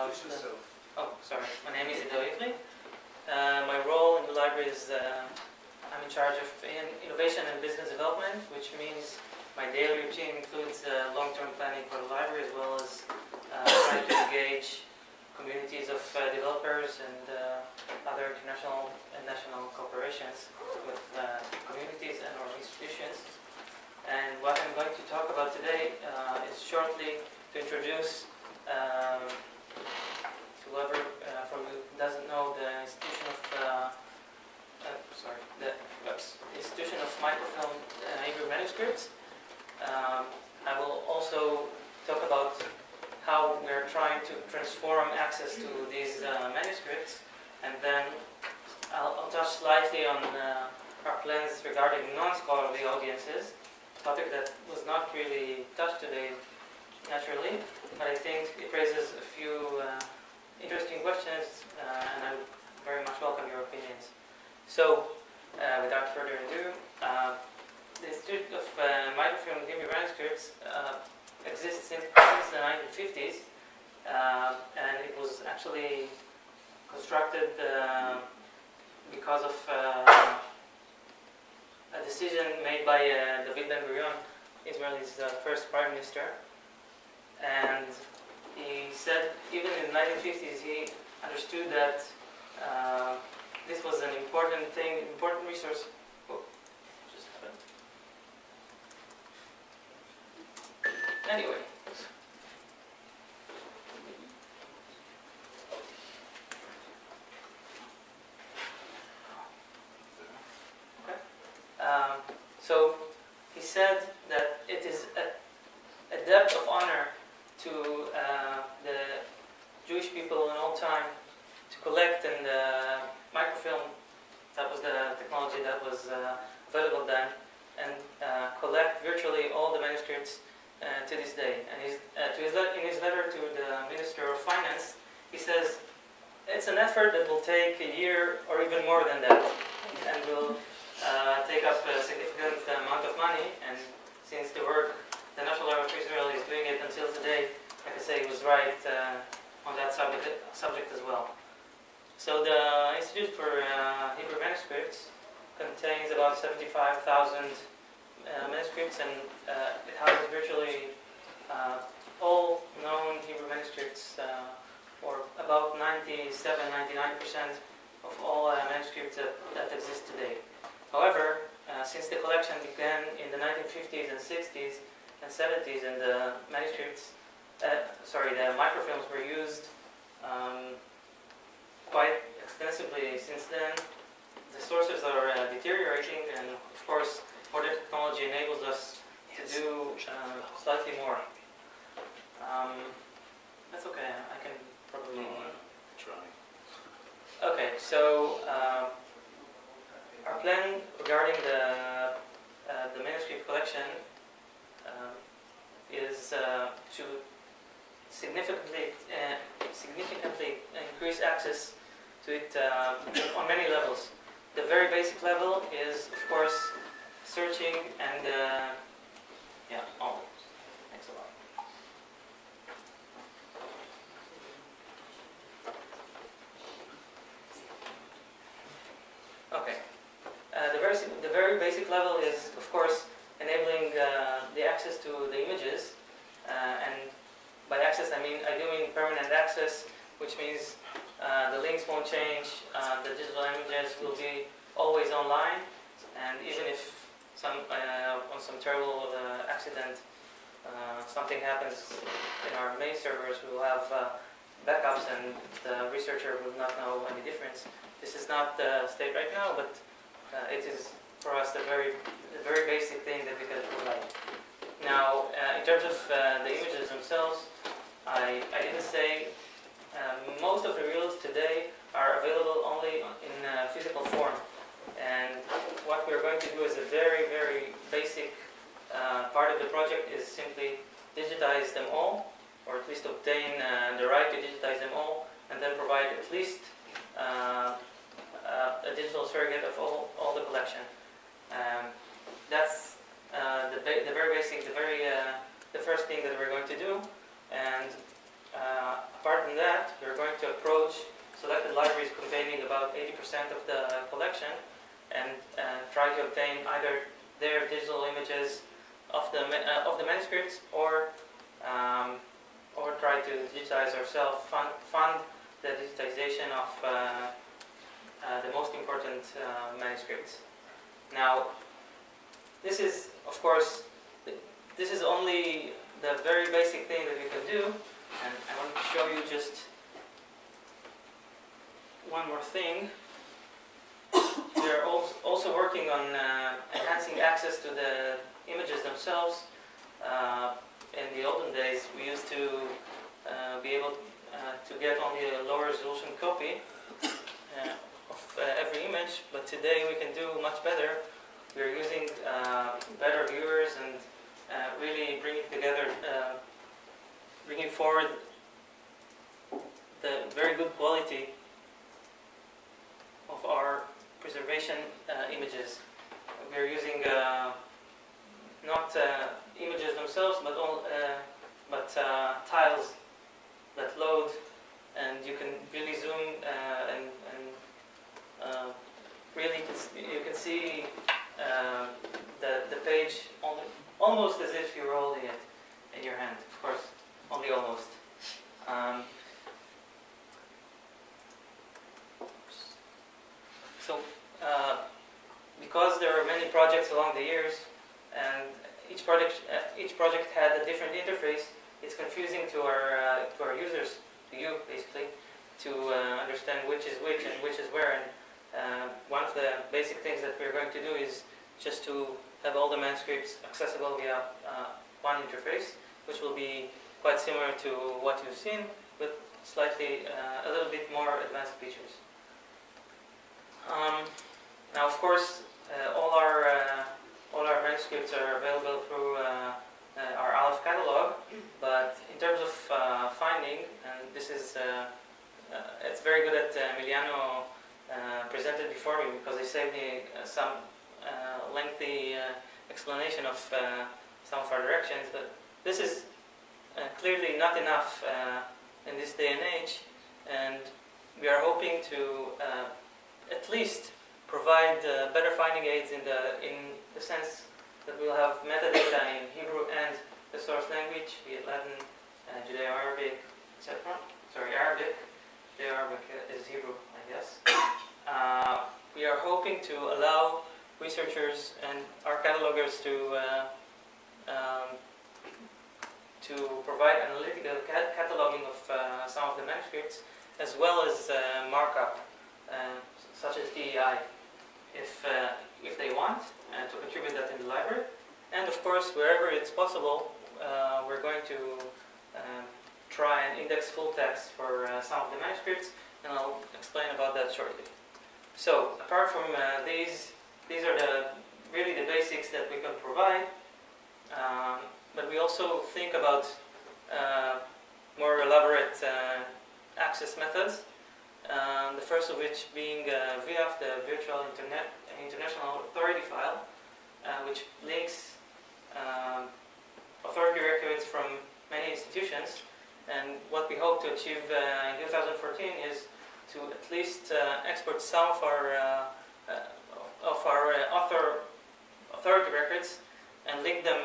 Oh, sorry. My name is IVRI. My role in the library is I'm in charge of innovation and business development, which means my daily routine includes long-term planning for the library, as well as trying to engage communities of developers and other international and national cooperations with communities and or institutions. And what I'm going to talk about today is shortly to introduce to whoever from you doesn't know the institution of the institution of microfilm IVRI Manuscripts. I will also talk about how we're trying to transform access to these manuscripts, and then I'll touch slightly on our plans regarding non-scholarly audiences, a topic that was not really touched today naturally, but I think it raises a few interesting questions, and I would very much welcome your opinions. So, without further ado, the Institute of Microfilm IVRI Manuscripts exists since the 1950s, and it was actually constructed because of a decision made by David Ben-Gurion, Israel's first prime minister. And he said, even in the 1950s, he understood that this was an important thing, important resource. Oh, just happened. Anyway. Okay. So he said that it is a debt of honor to the Jewish people in all time to collect and microfilm, that was the technology that was available then, and collect virtually all the manuscripts to this day. And in his letter to the Minister of Finance, he says, it's an effort that will take a year or even more than that, and will take up a significant amount of money, and since the National Library of Israel is doing it until today, I can say he was right on that subject as well. So the Institute for IVRI Manuscripts contains about 75,000 manuscripts, and it houses virtually all known Hebrew manuscripts, or about 97–99% of all manuscripts that exist today. However, since the collection began in the 1950s and 60s and 70s, and the manuscripts, the microfilms were used quite extensively since then, the sources are deteriorating, and of course modern technology enables us to do slightly more. That's okay, I can probably try. Okay, so our plan regarding the manuscript collection is to significantly increase access to it on many levels. The very basic level is, of course, searching and thanks a lot. Okay, the very basic level is, of course, enabling the access to the images, and by access I mean permanent access, which means the links won't change, the digital images will be always online, and even if on some terrible accident something happens in our main servers, we will have backups, and the researcher will not know any difference. This is not the state right now, but it is for us the very basic thing that we can provide. Now, in terms of the images themselves, I didn't say most of the reels today are available only in physical form, and what we're going to do as a very basic part of the project is simply digitize them all, or at least obtain the right to digitize them all, and then provide at least a digital surrogate of all the collection. That's the very basic, the first thing that we're going to do. And apart from that, we're going to approach selected libraries containing about 80% of the collection and try to obtain either their digital images of the manuscripts or try to digitize ourselves, fund the digitization of the most important manuscripts. Now, this is, of course, this is only the very basic thing that we can do, and I want to show you just one more thing. We are also working on enhancing access to the images themselves. In the olden days, we used to be able to get only a lower resolution copy of every image, but today we can do much better. We are using better viewers and really bringing forward the very good quality of our preservation images. We are using not images themselves, but tiles that load, and you can really zoom and really you can see the page almost as if you're holding it in your hand. Of course, only almost. So, because there are many projects along the years, and each project had a different interface, it's confusing to our users, to you basically, to understand which is which and which is where. And one of the basic things that we're going to do is just to have all the manuscripts accessible via one interface, which will be quite similar to what you've seen, with slightly a little bit more advanced features. Now, of course, all our manuscripts are available through our Aleph catalog, but in terms of finding, and this is it's very good that Emiliano presented before me, because he saved me some lengthy explanation of some of our directions, but this is clearly not enough in this day and age, and we are hoping to at least provide better finding aids in the sense that we'll have metadata in Hebrew and the source language, be it Latin, Judeo-Arabic, etc. Sorry, Arabic. Judeo-Arabic is Hebrew, I guess. We are hoping to allow researchers and our catalogers to provide analytical cataloging of some of the manuscripts, as well as markup, such as DEI, if they want, to contribute that in the library. And of course, wherever it's possible, we're going to try and index full text for some of the manuscripts, and I'll explain about that shortly. So, apart from these are really the basics that we can provide, but we also think about more elaborate access methods. The first of which being VIAF, the Virtual International Authority File, which links authority records from many institutions. And what we hope to achieve in 2014 is to at least export some of our authority records and link them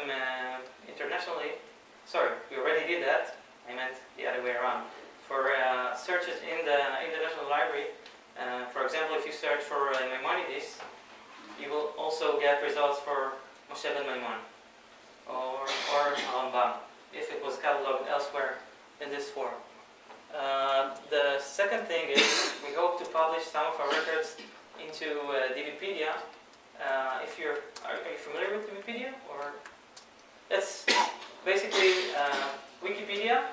internationally. Sorry, we already did that. I meant the other way around. For searches in the International Library, for example, if you search for Maimonides, you will also get results for Moshe ben Maimon or Rambam, if it was cataloged elsewhere in this form. The second thing is we hope to publish some of our records into DBpedia. Are you familiar with DBpedia? Or that's basically Wikipedia.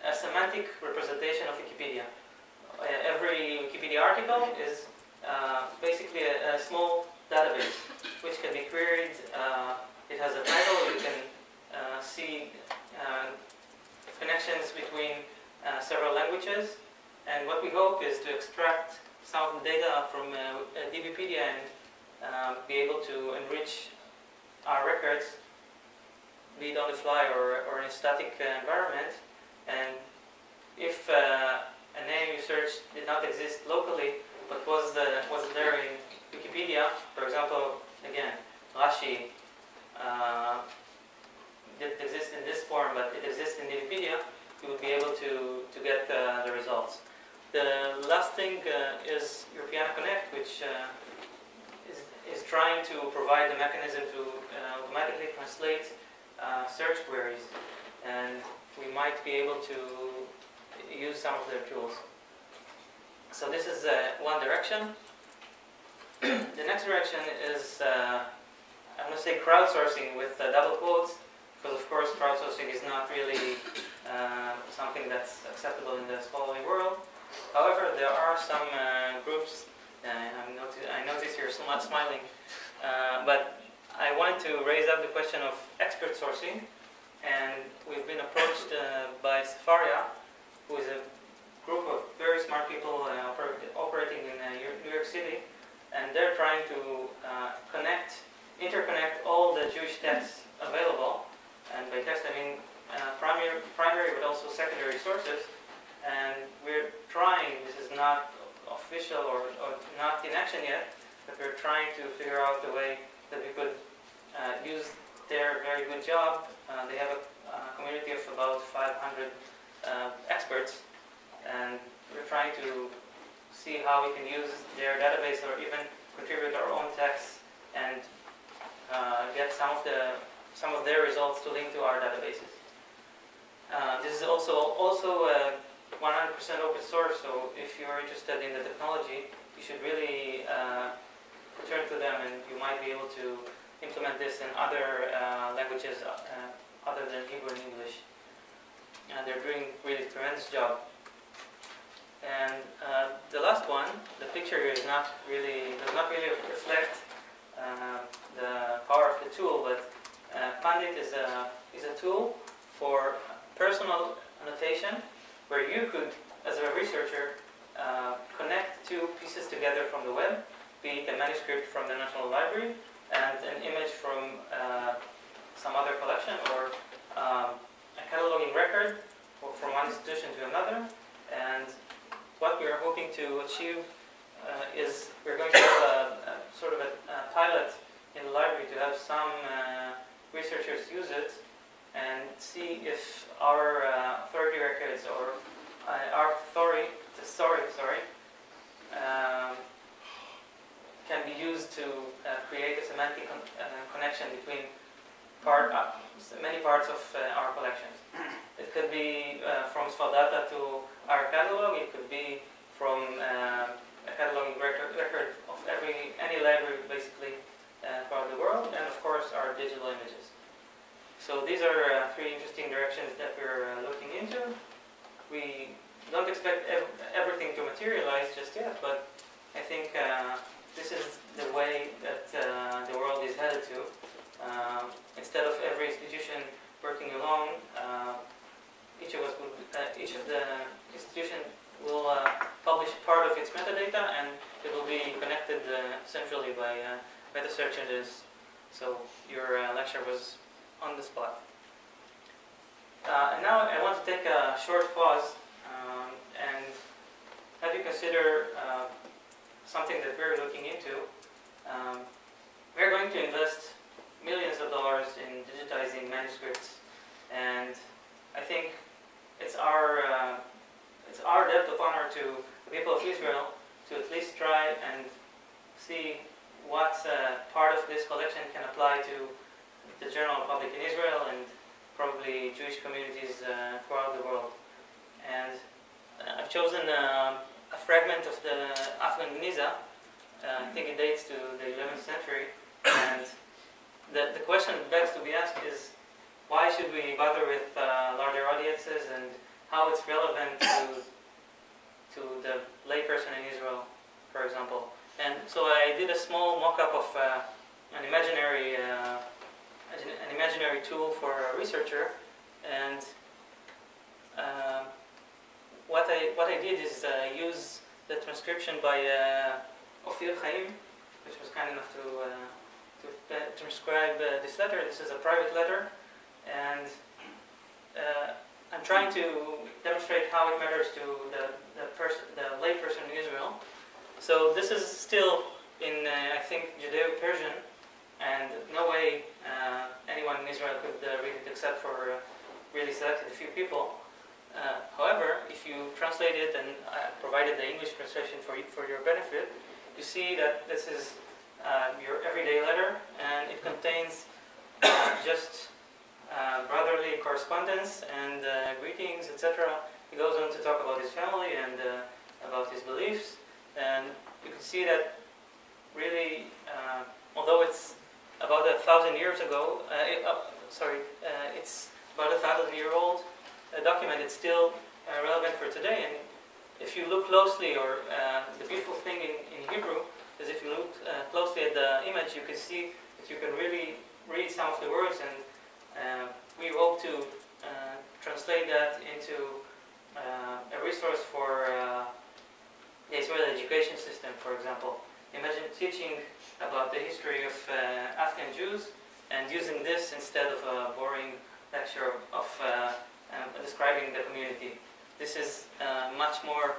A semantic representation of Wikipedia. Every Wikipedia article is basically a small database which can be queried. It has a title. You can see connections between several languages. And what we hope is to extract some of the data from DBpedia and be able to enrich our records, be it on the fly or in a static environment, And if a name you searched did not exist locally, but was there in Wikipedia, for example, again, Rashi didn't exist in this form, but it exists in Wikipedia, you would be able to get the results. The last thing is Europeana Connect, which is trying to provide a mechanism to automatically translate search queries, and we might be able to use some of their tools. So this is one direction. The next direction is, I'm going to say crowdsourcing with double quotes, because of course crowdsourcing is not really something that's acceptable in the scholarly world. However, there are some groups, I notice you're somewhat smiling, but I want to raise up the question of expert sourcing, and we've been approached by Safaria, who is a group of very smart people operating in New York City, and they're trying to interconnect all the Jewish texts available, and by text I mean primary but also secondary sources, and we're trying, this is not official or not in action yet, but we're trying to figure out a way that we could use their very good job. They have a community of about 500 experts, and we're trying to see how we can use their database or even contribute our own texts and get some of their results to link to our databases. This is also 100% open source, so if you're interested in the technology, you should really turn to them, and you might be able to implement this in other languages other than Hebrew and English. And they're doing really tremendous job. And the last one, the picture here does not really reflect the power of the tool, but Pandit is a tool for personal annotation, where you could, as a researcher, connect two pieces together from the web, be it a manuscript from the National Library and an image from some other collection, or a cataloging record from one institution to another. And what we are hoping to achieve is we're going to have a sort of a pilot in the library to have some researchers use it and see if our authority records or our story can be used to create a semantic connection between many parts of our collections. It could be from Sfardata to our catalog. It could be from a cataloging record of any library basically throughout the world, and of course our digital images. So these are three interesting directions that we're looking into. We don't expect everything to materialize just yet, but I think this is the way that the world is headed to. Instead of every institution working alone, each of the institution will publish part of its metadata, and it will be connected centrally by meta search engines. So your lecture was on the spot. And now I want to take a short pause and have you consider something that we're looking into. We're going to invest millions of dollars in digitizing manuscripts, and I think it's our debt of honor to the people of Israel to at least try and see what part of this collection can apply to the general public in Israel and probably Jewish communities throughout the world. And I've chosen a fragment of the Afghan Geniza. I think it dates to the 11th century, and the question that begs to be asked is, why should we bother with larger audiences, and how it's relevant to the layperson in Israel, for example. And so I did a small mock-up of an imaginary tool for a researcher, and what I did is use the transcription by Ophir Chaim, which was kind enough to transcribe this letter. This is a private letter, and I'm trying to demonstrate how it matters to the lay person in Israel. So this is still in, I think, Judeo-Persian, and no way anyone in Israel could read it except for really selected few people. However, if you translate it and provided the English translation for your benefit, you see that this is your everyday letter, and it contains just brotherly correspondence and greetings, etc. He goes on to talk about his family and about his beliefs, and you can see that really, although it's about 1,000 years ago, it's about 1,000-year-old document, it's still relevant for today. And if you look closely, or the beautiful thing in Hebrew is if you look closely at the image, you can see that you can really read some of the words, and we hope to translate that into a resource for the Israeli education system, for example. Imagine teaching about the history of Afghan Jews and using this instead of a boring lecture of describing the community. This is much more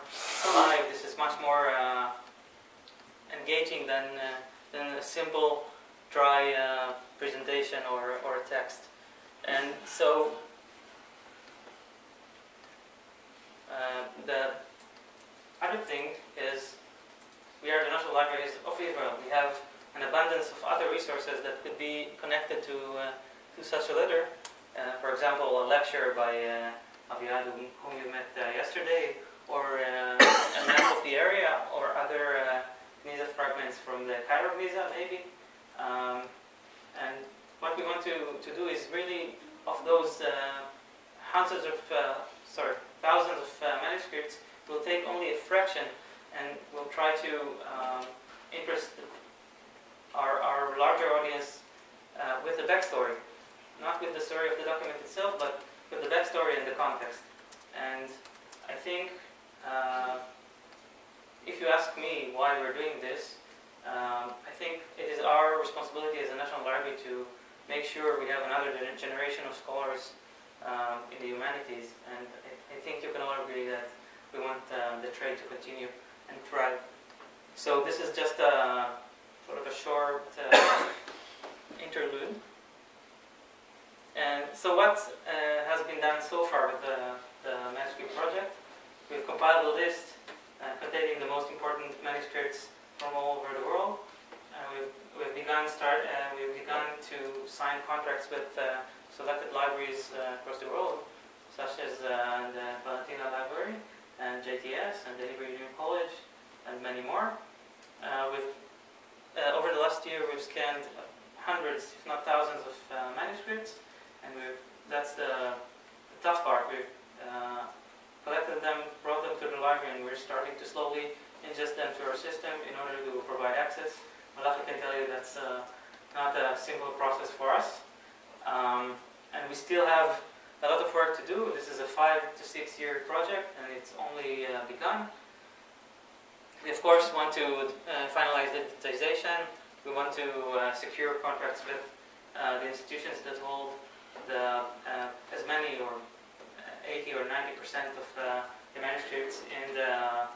alive, this is much more engaging than a simple, dry presentation or text. And so the other thing is, we are the National Libraries of Israel. We have an abundance of other resources that could be connected to such a letter. For example, a lecture by IVRI, whom you met yesterday, or a map of the area, or other Gniza fragments from the Cairo Gniza, maybe. And what we want to do is really, of those thousands of manuscripts, we'll take only a fraction, and we'll try to interest our larger audience with the backstory. Not with the story of the document itself, but with the backstory and the context. And I think, if you ask me why we're doing this, I think it is our responsibility as a National Library to make sure we have another generation of scholars in the humanities. And I think you can all agree that we want the trade to continue and thrive. So this is just sort of a short interlude. And so what has been done so far with the manuscript project? We've compiled a list containing the most important manuscripts from all over the world. We've begun to sign contracts with selected libraries across the world, such as the Valentina Library and JTS and the Hebrew Union College and many more. Over the last year, we've scanned hundreds, if not thousands, of manuscripts. And that's the tough part. We've collected them, brought them to the library, and we're starting to slowly ingest them through our system in order to provide access. Malachi can tell you that's not a simple process for us. And we still have a lot of work to do. This is a 5 to 6 year project, and it's only begun. We, of course, want to finalize the digitization. We want to secure contracts with the institutions that hold as many, or 80 or 90% of the manuscripts in the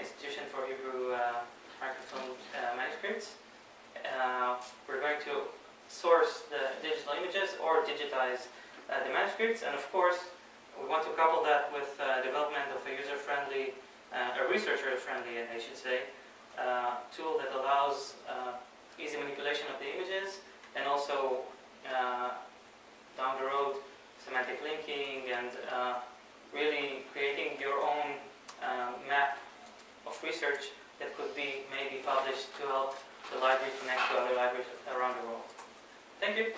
Institution for Hebrew Francophone Manuscripts. We're going to source the digital images or digitize the manuscripts, and of course we want to couple that with development of a user-friendly, a researcher-friendly, I should say, tool that allows easy manipulation of the images, and also down the road semantic linking, and really creating your own map of research that could be maybe published to help the library connect to other libraries around the world. Thank you.